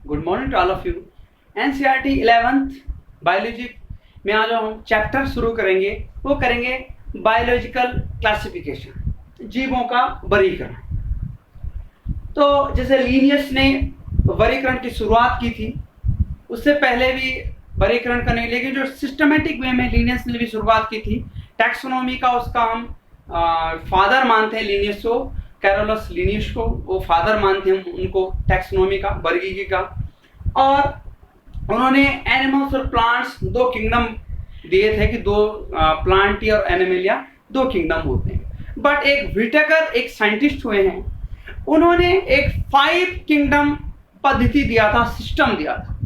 Good morning to all of you. NCERT 11th biology में आज हम चैप्टर शुरू करेंगे, वो करेंगे बायोलॉजिकल क्लासिफिकेशन, जीवों का वर्गीकरण। तो जैसे लीनियस ने वर्गीकरण की शुरुआत की थी, उससे पहले भी वर्गीकरण करने, लेकिन जो सिस्टमेटिक वे में लीनियस ने भी शुरुआत की थी। टैक्सोनॉमी का उसका हम फादर मानते हैं लीनियस को, कैरोलस लीनियस को वो फादर मानते हैं उनको टैक्सोनॉमी का, वर्गीकरण का। और उन्होंने एनिमल्स और प्लांट्स दो किंगडम दिए थे कि दो प्लांटी और एनिमलिया दो किंगडम होते हैं। बट एक व्हिटेकर एक साइंटिस्ट हुए हैं, उन्होंने एक 5 किंगडम पद्धति दिया था, सिस्टम दिया था।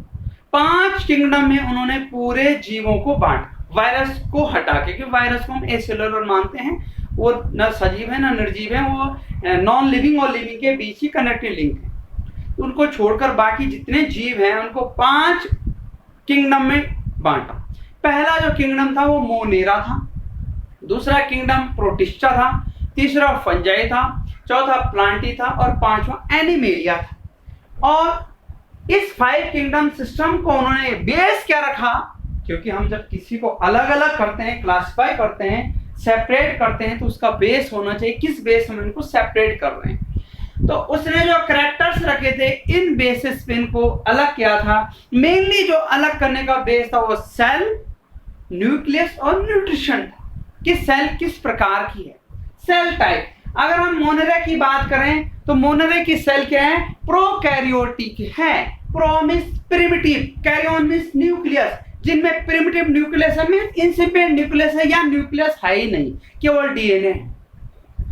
5 किंगडम में उन्होंने पूरे जीवों को बांटा, वायरस को हटा के, क्योंकि वायरस को हम एसेलुलर मानते हैं, वो न सजीव है न निर्जीव है, वो नॉन लिविंग और लिविंग के बीच ही कनेक्टेड लिंक है। उनको छोड़कर बाकी जितने जीव हैं उनको 5 किंगडम में बांटा। पहला जो किंगडम था वो मोनेरा था, दूसरा किंगडम प्रोटिस्टा था, तीसरा फंजाई था, चौथा प्लांटी था और पांचवा एनिमेलिया था। और इस 5 किंगडम सिस्टम को उन्होंने बेस क्या रखा, क्योंकि हम जब किसी को अलग अलग करते हैं, क्लासिफाई करते हैं, सेपरेट करते हैं, तो उसका बेस होना चाहिए, किस बेस हम इनको सेपरेट कर रहे हैं। तो उसने जो कैरेक्टर्स रखे थे, इन बेसिस पे इनको अलग किया था। मेनली जो अलग करने का बेस था वो सेल, न्यूक्लियस और न्यूट्रिशन था, कि सेल किस प्रकार की है, सेल टाइप। अगर हम मोनेरा की बात करें तो मोनेरा की सेल क्या है, प्रोकैरियोटिक है। Pro means primitive, karyon means nucleus, जिनमें प्रिमिटिव न्यूक्लियस है, मींस इंसिपिएंट न्यूक्लियस है या न्यूक्लियस है ही नहीं, केवल डीएनए है,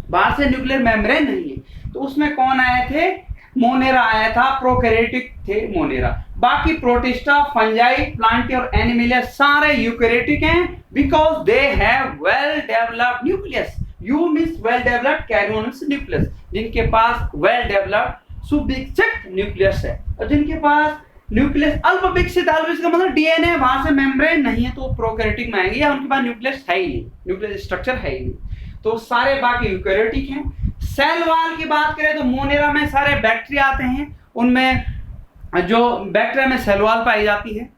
बाहर से न्यूक्लियर मेम्ब्रेन नहीं है। तो उसमें कौन आए थे, मोनेरा आया था, प्रोकैरियोटिक थे मोनेरा। बाकी प्रोटिस्टा, फंजाई, प्लांटी और एनिमलिया सारे यूकैरियोटिक हैं, because they have well developed nucleus. Eu means well developed, karyon means nucleus, जिनके पास वेल डेवलप्ड सुविकसित न्यूक्लियस है। और जिनके पास न्यूक्लियस अल्प विकसित, का मतलब डीएनए, वहां से मेम्ब्रेन नहीं है, तो वो प्रोकैरियोटिक में आएंगे, या उनके पास न्यूक्लियस है ही नहीं, न्यूक्लियस स्ट्रक्चर है ही नहीं। तो सारे बाकी यूकैरियोटिक हैं। सेल वॉल की बात करें तो मोनेरा में सारे बैक्टीरिया आते हैं, उनमें जो बैक्टीरिया में सेल वॉल पाई जाती है।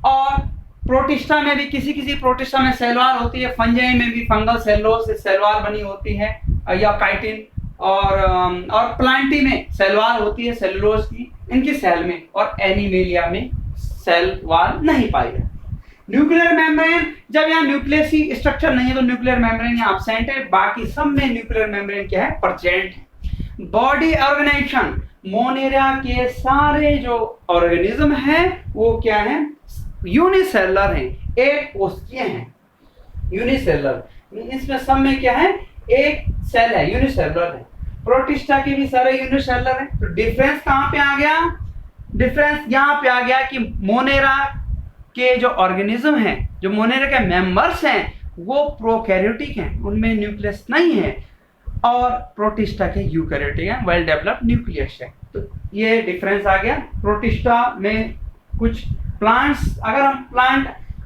और प्रोटिस्टा में भी किसी किसी प्रोटिस्टा में सेल वॉल होती है, फंजाई में भी फंगल सेलुलोज से सेल वॉल बनी होती है या काइटिन, और प्लांटी में सेल वॉल होती है सेलुलोज की, इनकी सेल में। और एनिमेलिया में सेल वॉल नहीं पाई जाती। न्यूक्लियर मेम्ब्रेन, जब यहाँ न्यूक्लियस ही स्ट्रक्चर नहीं है तो न्यूक्लियर मेम्ब्रेन यहाँ एब्सेंट है, बाकी सब में न्यूक्लियर मेम्ब्रेन क्या है, प्रेजेंट है। बॉडी ऑर्गेनाइजेशन, मोनेरा के सारे जो ऑर्गेनिज्म है वो क्या है, यूनिसेलुलर हैं, एक कोशिकीय हैं, यूनिसेलुलर। इसमें सब में क्या है, एक सेल है, यूनिसेलुलर है। प्रोटिस्टा के भी सारे यूनिसेलुलर हैं। तो डिफरेंस कहाँ पे आ गया, डिफरेंस यहाँ पे आ गया कि मोनेरा के जो ऑर्गेनिज्म हैं, जो मोनेरा के मेंबर्स हैं, वो प्रोकैरियोटिक हैं, उनमें न्यूक्लियस नहीं है, और प्रोटिस्टा के यूकैरियोटिक हैं, वेल डेवलप्ड न्यूक्लियस है। तो ये डिफरेंस आ गया। प्रोटिस्टा में कुछ प्लांट्स,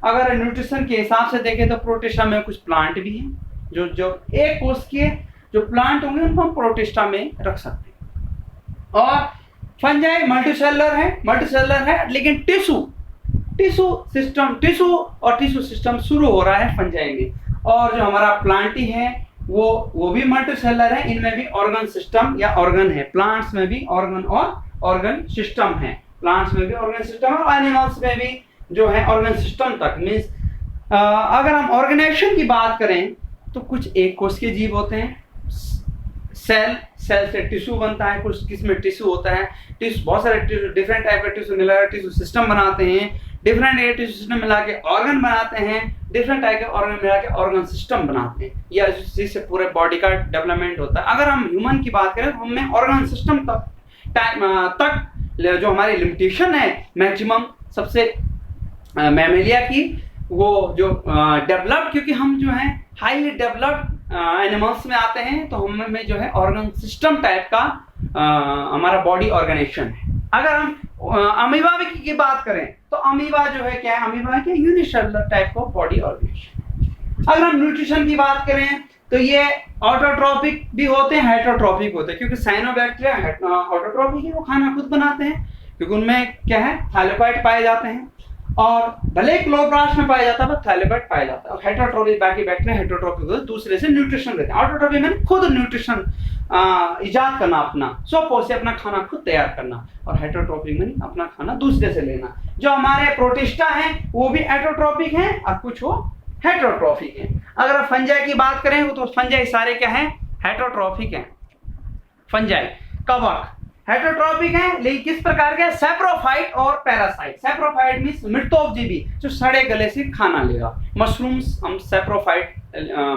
अगर न्यूट्रिशन के हिसाब से देखें तो प्रोटिस्टा में कुछ प्लांट भी हैं, जो एक कोष के जो प्लांट होंगे उनको हम प्रोटिस्टा में रख सकते हैं। और फंजाई मल्टीसेलुलर है, लेकिन टिश्यू सिस्टम शुरू हो रहा है फंजाई में। और जो हमारा प्लांटी है वो भी मल्टीसेलुलर है, इनमें भी ऑर्गन सिस्टम या ऑर्गन है। प्लांट्स में भी ऑर्गन और ऑर्गन सिस्टम है, प्लांट्स में भी ऑर्गन सिस्टम है, और एनिमल्स में भी जो है ऑर्गन सिस्टम तक। मीन्स अगर हम ऑर्गेनाइजेशन की बात करें तो कुछ एक कोश के जीव होते हैं, सेल से टिश्यू बनता है, कुछ किसमें टिश्यू होता है, टिश्यू बहुत सारे डिफरेंट टाइप का टिश्यू मिलाकर टिश्यू सिस्टम बनाते हैं, डिफरेंट टिश्यू सिस्टम मिला के ऑर्गन बनाते हैं, डिफरेंट टाइप के ऑर्गन मिला के ऑर्गन सिस्टम बनाते हैं, या जिससे पूरे बॉडी का डेवलपमेंट होता है। अगर हम ह्यूमन की बात करें तो हमें ऑर्गन सिस्टम तक जो हमारी लिमिटेशन है मैक्सिमम सबसे मैमेलिया की, वो जो डेवलप्ड, क्योंकि हम जो है हाईली डेवलप्ड एनिमल्स में आते हैं, तो हमें जो है ऑर्गन सिस्टम टाइप का हमारा बॉडी ऑर्गेनाइजेशन है। अगर हम अमीबा की बात करें तो अमीबा जो है क्या है, अमीबा क्या unicellular type of body organization. अगर हम न्यूट्रिशन की बात करें तो ये ऑटोट्रॉपिक भी होते हैं, हेटरोट्रॉपिक होते हैं, क्योंकि साइनोबैक्टीरिया ऑटोट्रॉपिक है, वो खाना खुद बनाते हैं। क्योंकि उनमें क्या है, थाइलेकॉइड पाए जाते हैं, और भले क्लोरोप्लास्ट में पाया जाता है पर थाइलेकॉइड पाया जाता है। और हेटरोट्रॉफी, बाकी बैक्टीरिया हेटरोट्रॉफी को दूसरे से न्यूट्रिशन देते हैं। ऑटोट्रॉफी में खुद न्यूट्रिशन इजाद करना, अपना स्वपोष से अपना खाना खुद तैयार करना, और हेटरोट्रॉफी में अपना खाना दूसरे से लेना। जो हमारे प्रोटिस्टा हैं वो भी एटोट्रॉपिक हैं और कुछ वो हेटरोट्रॉफिक हैं। अगर फंजाई की बात करें तो फंजाई सारे क्या हैं, हेटरोट्रॉफिक हैं। फंजाई कवक हेटरोट्रॉपिक है, लेकिन किस प्रकार के, सैप्रोफाइट और पैरासाइट। सैप्रोफाइट मींस मृतोपजीवी, जो सड़े गले से खाना लेगा। मशरूम्स हम सैप्रोफाइट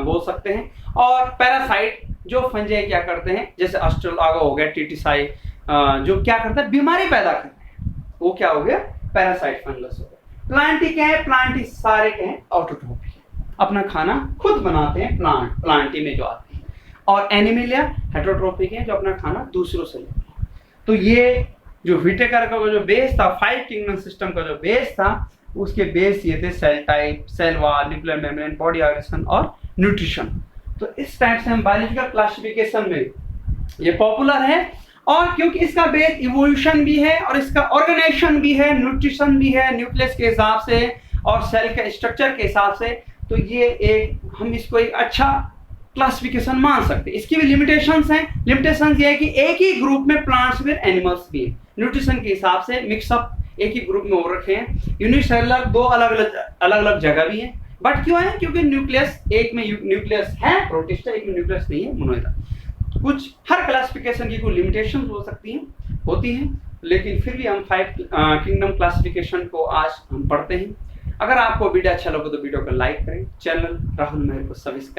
बोल सकते हैं। और पैरासाइट जो फंजाई क्या करते हैं, जैसे अस्ट्रोलागा हो गया, टीटीसाई, जो क्या करता है, बीमारी पैदा करते हैं, वो क्या हो गया, पैरासाइट फंगस हो गया। प्लांटी क्या है, प्लांटी सारे क्या है, ऑटोट्रॉफिक है, अपना खाना खुद बनाते हैं प्लांटी में जो आते हैं। और एनिमलिया हेटरोट्रॉफिक है, जो अपना खाना दूसरों से लेते हैं। तो ये जो व्हिटेकर का जो बेस था, 5 किंगडम सिस्टम का जो बेस था, उसके बेस ये थे cell type, cell wall, nuclear membrane, body organization और न्यूट्रिशन। तो इस टाइप से हम बायोलॉजिकल क्लासिफिकेशन में ये पॉपुलर है। और क्योंकि इसका बेस इवोल्यूशन भी है और इसका ऑर्गेनाइजेशन भी है, न्यूट्रिशन भी है, न्यूक्लियस के हिसाब से और सेल के स्ट्रक्चर के हिसाब से, तो ये एक हम इसको एक अच्छा क्लासिफिकेशन मान सकते हैं। इसकी भी लिमिटेशंस हैं। लिमिटेशंस ये है कि एक ही ग्रुप में प्लांट्स भी एनिमल्स भी है, न्यूट्रिशन के हिसाब से मिक्सअप एक ही ग्रुप में हो रखे हैं। यूनिसेलुलर 2 अलग-अलग जगह भी है, बट क्यों है, क्योंकि न्यूक्लियस एक में न्यूक्लियस है प्रोटिस्टा, एक में न्यूक्लियस नहीं है, मोनोइडा। कुछ हर क्लासिफिकेशन की कोई लिमिटेशन हो सकती हैं, होती हैं, लेकिन फिर भी हम 5 किंगडम क्लासिफिकेशन को आज हम पढ़ते हैं। अगर आपको वीडियो अच्छा लगे तो वीडियो को लाइक करें, चैनल राहुल मेहर को सब्सक्राइब